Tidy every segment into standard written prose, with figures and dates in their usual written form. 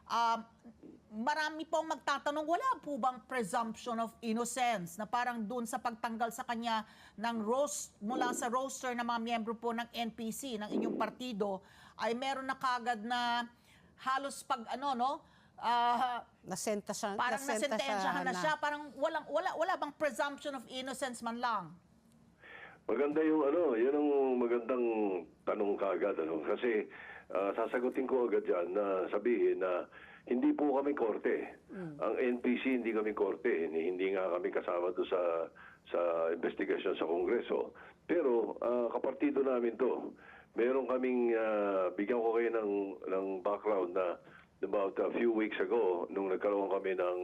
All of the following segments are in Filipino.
um, marami pong magtatanong, wala po bang presumption of innocence na parang doon sa pagtanggal sa kanya ng mula sa roster ng mga miyembro po ng NPC, ng inyong partido, ay meron na kagad na halos parang nasentensyahan na siya, parang wala bang presumption of innocence man lang? Maganda yun ang magandang tanong kaagad, kasi sasagutin ko agad yan na sabihin na hindi po kami korte. Ang NPC hindi kami korte, hindi nga kami kasama doon sa investigasyon sa Kongreso. Pero kapartido namin to. Meron kaming bigyan ko kayo ng background na about a few weeks ago, nung nagkaroon kami ng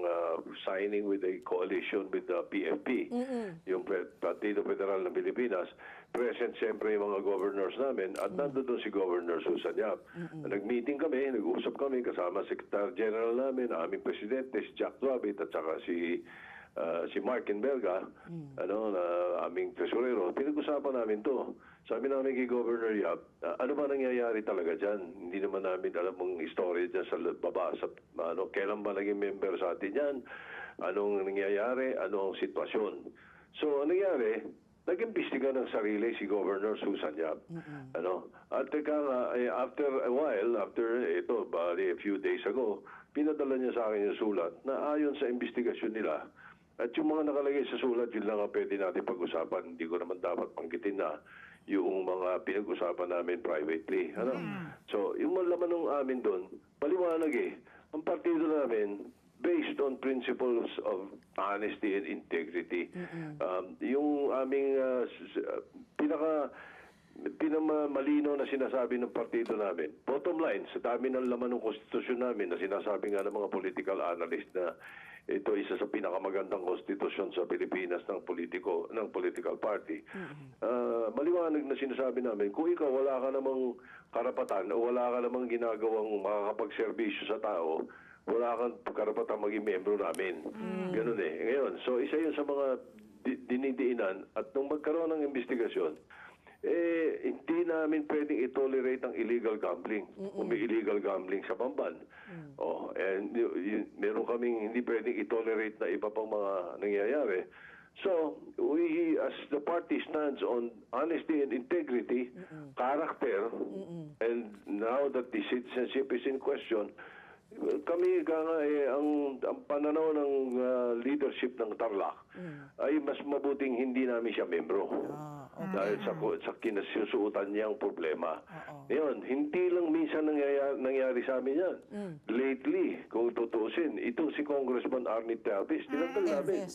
signing with a coalition with the PFP, yung Partido Federal ng Pilipinas, present siyempre yung mga governors namin, at nandun si Governor Susan Yap. Nag-meeting kami, nag-usap kami, kasama Secretary General namin, aming Presidente, si Jack Dwabit, at saka si Mark Inbelga, aming tesorero. Pinag-usapan namin to. Sabi namin kay Governor Yap, ano ba nangyayari talaga dyan? Hindi naman namin alam ang istorya dyan sa baba. Kailan ba naging member sa atin yan? Anong nangyayari? Ano ang sitwasyon? So, anong nangyari? Nag-imbestiga ng sarili si Governor Susan Yap. At after a while, a few days ago, pinadala niya sa akin yung sulat na ayon sa investigasyon nila. At yung mga nakalagay sa sulat, yun lang ang pwede natin pag-usapan. Hindi ko naman dapat panggitin na yung mga pinag-usapan namin privately. So, yung laman ng amin doon, paliwanag ang partido namin, based on principles of honesty and integrity. Yung aming pinakamalino na sinasabi ng partido namin, bottom line, sa dami ng laman ng konstitusyon namin na sinasabi nga ng mga political analyst na ito isa sa pinakamagandang konstitusyon sa Pilipinas ng political party. Maliwanag na sinasabi namin, kung ikaw wala ka namang karapatan o wala ka namang ginagawang makakapagserbisyo sa tao, wala kang karapatan maging membro namin. Ganun Ngayon, so isa yun sa mga dinidiinan, at nung magkaroon ng investigasyon, hindi namin pwedeng i-tolerate ang illegal gambling. Kung may illegal gambling sa Bamban. Meron kaming hindi pwedeng i-tolerate na iba pang mga nangyayari. So, we, as the party stands on honesty and integrity, character, and now that the citizenship is in question, kami ang pananaw ng leadership ng Tarlac ay mas mabuting hindi namin siya membro. Dahil sa kinasusuotan niyang problema. Ngayon, hindi lang minsan nangyari sa amin yan. Lately, kung tutusin, itong si Congressman Arnie Teves, tinanggal namin.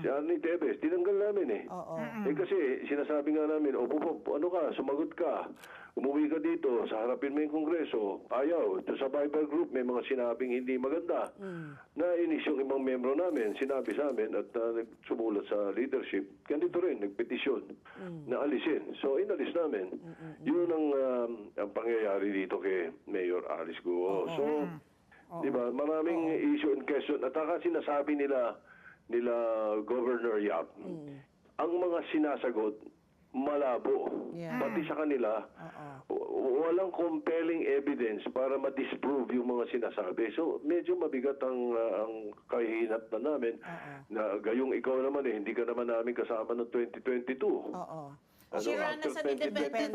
Si Arnie Teves, tinanggal namin kasi sinasabi nga namin, sumagot ka. Umuwi ka dito, sa harapin mo yung Kongreso, ayaw. Ito sa Viber group, may mga sinabing hindi maganda. Nainis yung ibang membro namin, sinabi sa amin at nagsumulat sa leadership. Ganito rin, nagpetisyon na alisin. So, inalis namin. Yun ang pangyayari dito kay Mayor Alice Guo. So, di ba, maraming issue and question. At sinasabi nila Governor Yap, ang mga sinasagot, malabo. Pati sa kanila, walang compelling evidence para ma-disprove yung mga sinasabi. So, medyo mabigat ang kahihinat na namin na gayong ikaw naman hindi ka naman namin kasama noong 2022. Shirana San Independent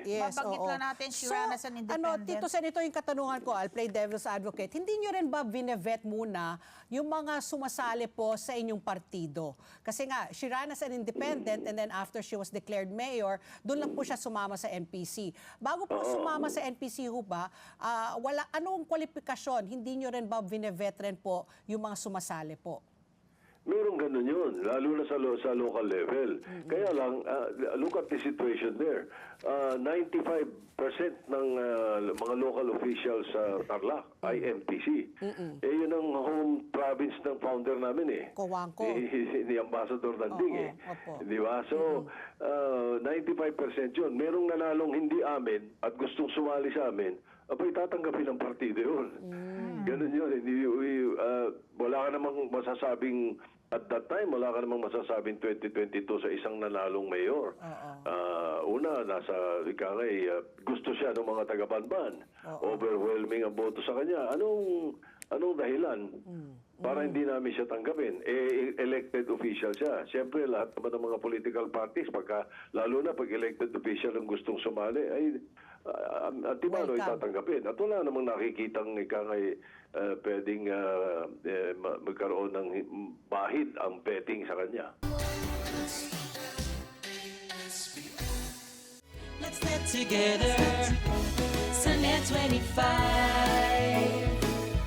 Mabagit lang natin, Shirana San Independent. Tito Sen, ito yung katanungan ko, I'll play devil's advocate. Hindi nyo rin ba binevet muna yung mga sumasali po sa inyong partido? Kasi nga, Shirana San Independent, and then after she was declared mayor, doon lang po siya sumama sa NPC. Bago po sumama sa NPC ho ba, anong kwalifikasyon? Hindi nyo rin ba binevet rin po yung mga sumasali po? Meron ganun yun, lalo na sa local level. Kaya lang, look at the situation there. 95% ng mga local officials sa Tarlac ay MPC. Yun ang home province ng founder namin Cojuangco. Ni Ambassador Danding Di ba? So, 95% yun. Merong nanalong hindi amin at gustong sumali sa amin, abay tatanggapin ng partido yun. Ganun yun. Wala ka namang masasabing at that time, wala ka namang masasabing 2022 sa isang nanalong mayor. Una, gusto siya ng mga taga-Banban. Overwhelming ang boto sa kanya. Anong dahilan para hindi namin siya tanggapin? Elected official siya. Siyempre, lahat naman ng mga political parties, lalo na pag elected official ang gustong sumali, ay Antimano ay tatanggapin. At wala namang nakikitang pwedeng magkaroon ng bahid ang betting sa kanya. Let's get together. Sunday 25.